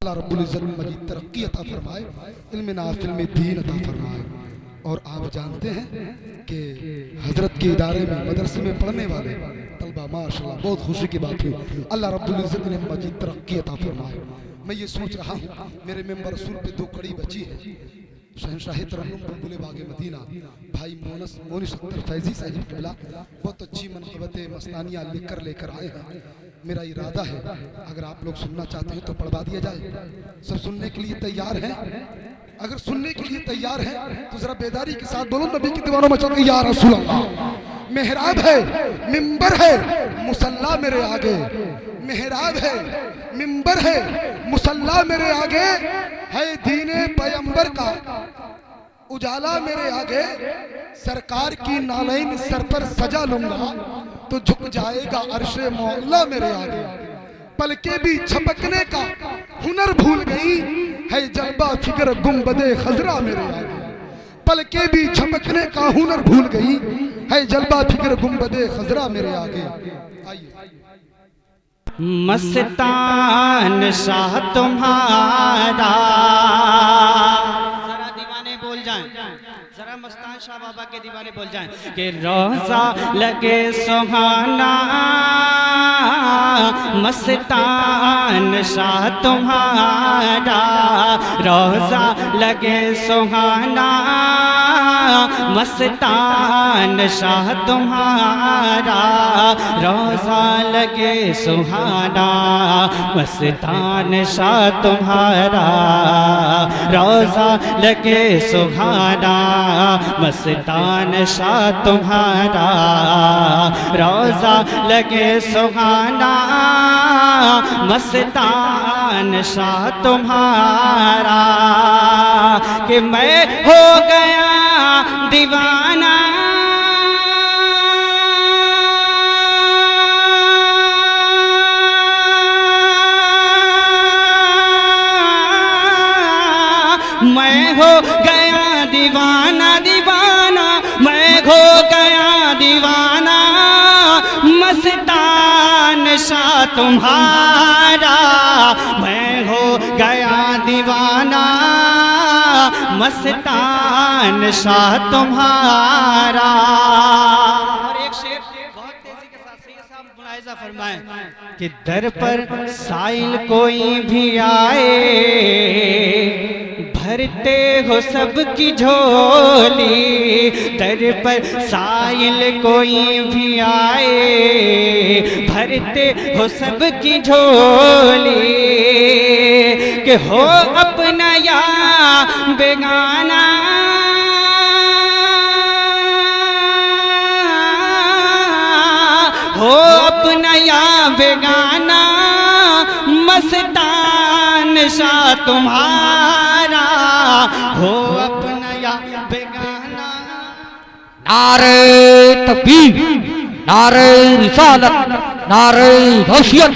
अल्लाह रब्बुल इज़्ज़त मजीद तरक्की अता फरमाए, इल्म नाफ़िल में दीन अता फरमाए। और आप जानते हैं कि हज़रत के इदारे में मदरसे में पढ़ने वाले तलबा माशाअल्लाह बहुत खुशी की बात हुई, अल्लाह रब्बुल इज़्ज़त ने मजीद तरक्की अता फरमाए। मैं ये सोच रहा हूँ मेरे मेंबर रसूल पे 2 कड़ी बची है, शहंशाह तरन्नुम बुलबुल बागे मदीना भाई मोनिस अख्तर फैजी साहिब क़िबला बहुत अच्छी मनक़बत मस्तानियाँ लिखकर लेकर आए हैं। मेरा इरादा है अगर आप लोग सुनना चाहते हैं तो पढ़वा दिया जाए। सब सुनने के लिए तैयार हैं? अगर सुनने के लिए तैयार हैं तो जरा बेदारी के साथ बोलो नबी की दीवारों में चल के या रसूल अल्लाह। मेहराब है, मिंबर है, मुसल्ला मेरे आगे। मेहराब है, मिंबर है, मुसल्ला मेरे आगे, है दीने पैगंबर का उजाला मेरे आगे। सरकार की नालैन सर पर सजा लूंगा तो झुक जाएगा अर्शे मौला मेरे आगे। पलके भी झपकने का हुनर भूल गई, है जलवा फिक्र गुंबदे खजरा मेरे आगे। पलके भी झपकने का हुनर भूल गई, है जलवा फिक्र गुंबदे खजरा मेरे आगे। आइए। मस्तान शाह तुम्हारा, जरा दीवाने बोल जाएं, जरा मस्तान शाह बाबा के दीवाने बोल जाएं कि रोजा लगे सुहाना, मस्तान शाह तुम्हारा, रोजा लगे सुहाना, मस्तान शाह तुम्हारा, रोजा लगे सुहाना, मस्तान शाह तुम्हारा, रोजा लगे सुहाना, मस्तान शाह तुम्हारा, रोजा लगे सुहाना, मस्तान शाह तुम्हारा। कि मैं हो गया दीवाना, मैं हो गया दीवाना, दीवाना मैं हो गया दीवाना, मस्तान शाह तुम्हारा, मैं हो गया दीवाना, मस्तान शाह तुम्हारा। और एक शेर बहुत तेजी के साथ सैयद साहब मुलाहिजा फरमाएं कि दर पर साइल कोई भी आए, भरते हो सबकी झोली, दर पर साइल कोई भी आए, भरते हो सबकी झोली, कि हो अपना या बेगाना, हो अपना या बेगाना, मस्तान शाह तुम्हारा, हो अपना या बेगाना। नारे तकबीर, नारे रिसालत, नारे गौसियत,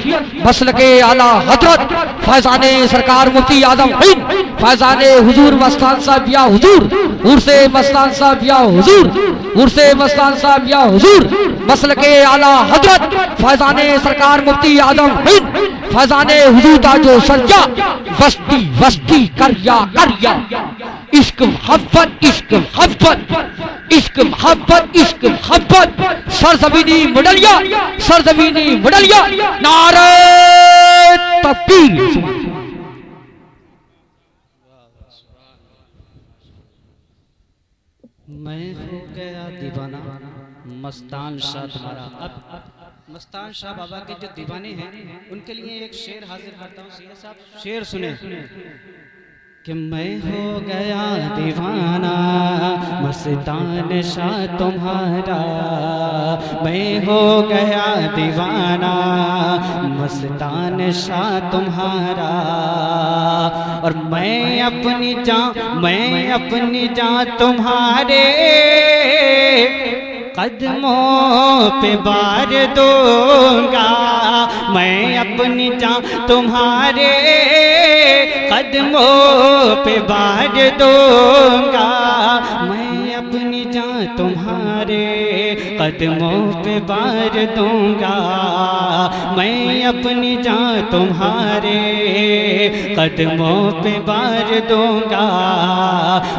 मसलके आला हजरत फैजाने सरकार मुफ्ती आजम हिंद, फैजाने हुजूर मस्तान साहब या हुजूर, उर्से मस्तान साहब या हुजूर, उर्से मस्तान साहब या हुजूर, मसलके आला हजरत फैजाने सरकार मुफ्ती आजम हिंद, फैजाने हुजूर ताजो सरजा, वस्ती वस्ती करया करया, इश्क मोहब्बत, इश्क मोहब्बत, इश्क मोहब्बत, इश्क मोहब्बत, सरजमीनी मुडलिया, सरजमीनी मुडलिया, नारे तकबीर। मैं हो गया दीवाना, मस्तान शाह तुम्हारा। अब मस्तान शाह बाबा के जो दीवाने हैं उनके लिए एक शेर हाजिर करता हूँ। सैयद साहब शेर सुने कि मैं हो गया दीवाना, मस्तान शाह तुम्हारा, मैं हो गया दीवाना, मस्तान शाह तुम्हारा, और मैं अपनी जान तुम्हारे कदमों पे बार दूंगा, मैं अपनी जान तुम्हारे कदमों पे बार दूंगा, मैं अपनी जान तुम्हारे कदमों पे बार दूंगा मैं अपनी जान तुम्हारे, कदमों पे बार दूंगा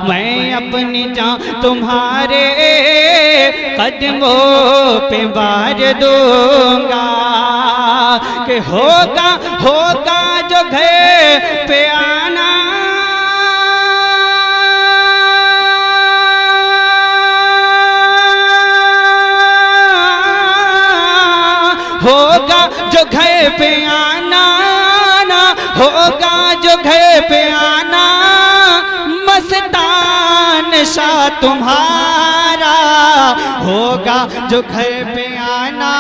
मैं अपनी जान तुम्हारे, कदमों पे बार दूंगा कि होगा होगा जो घर पे आना, होगा जो घर पे आना ना, होगा जो घर पे आना मस्तान शाह तुम्हारा, होगा जो घर पे आना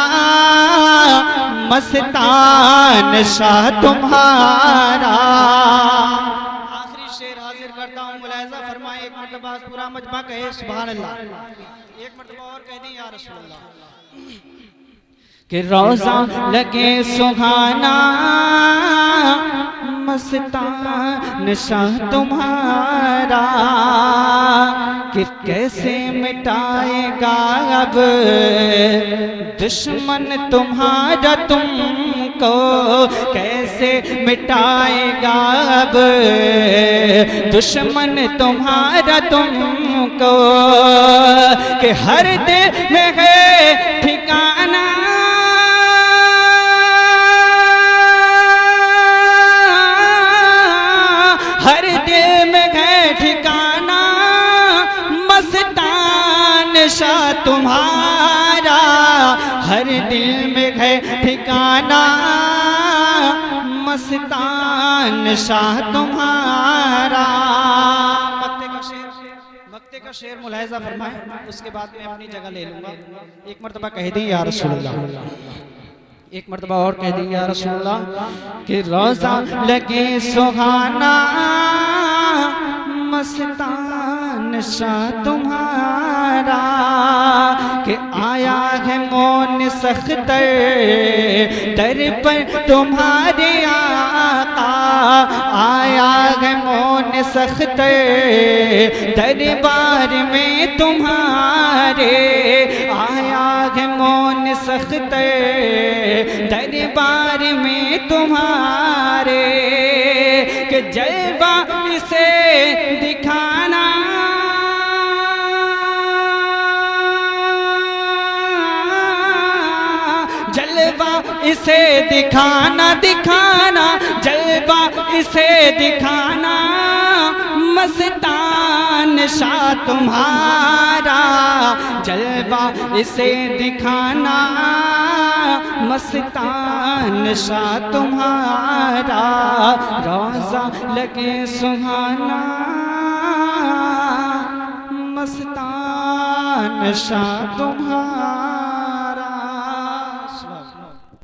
मस्तान शाह तुम्हारा। आखिरी शेर हाजिर करता हूँ, मुलाहिजा फरमाए। एक मरतबा पूरा मजमा कहे सुभान अल्लाह, एक मरतबा और कह दें या रसूल अल्लाह। कि रोज़ा लगे सुहाना मस्तान शाह तुम्हारा, कि कैसे मिटाएगा अब दुश्मन तुम्हारा तुमको, कैसे मिटाएगा अब दुश्मन तुम्हारा तुमको, कि हर दिल में है ठिकाना, हर दिल में है ठिकाना मस्तान शाह तुम्हारा, हर दिल में है ठिकाना मस्तान शाह तुम्हारा। मक्ते का शेर मुलाहिजा फरमाए, उसके बाद मैं अपनी जगह ले लूंगा। एक मरतबा कह दी या रसूल अल्लाह, एक मरतबा और कह दी या रसूल अल्लाह। कि रोज़ा लगे सुहाना मस्तान शाह तुम्हारा, कि आया है मौन सख्तर दर पर तुम्हारे आका, आया है मौन सख्तर दरबार में तुम्हारे, आया है मौन सख्तर दरबार में तुम्हारे, कि जलवा इसे दिखाना, जलवा इसे दिखाना, दिखाना जलवा इसे दिखाना मस्तान शाह तुम्हारा, जलवा इसे दिखाना मस्तान शाह तुम्हारा। रोज़ा लगे सुहाना मस्तान शाह तुम्हारा।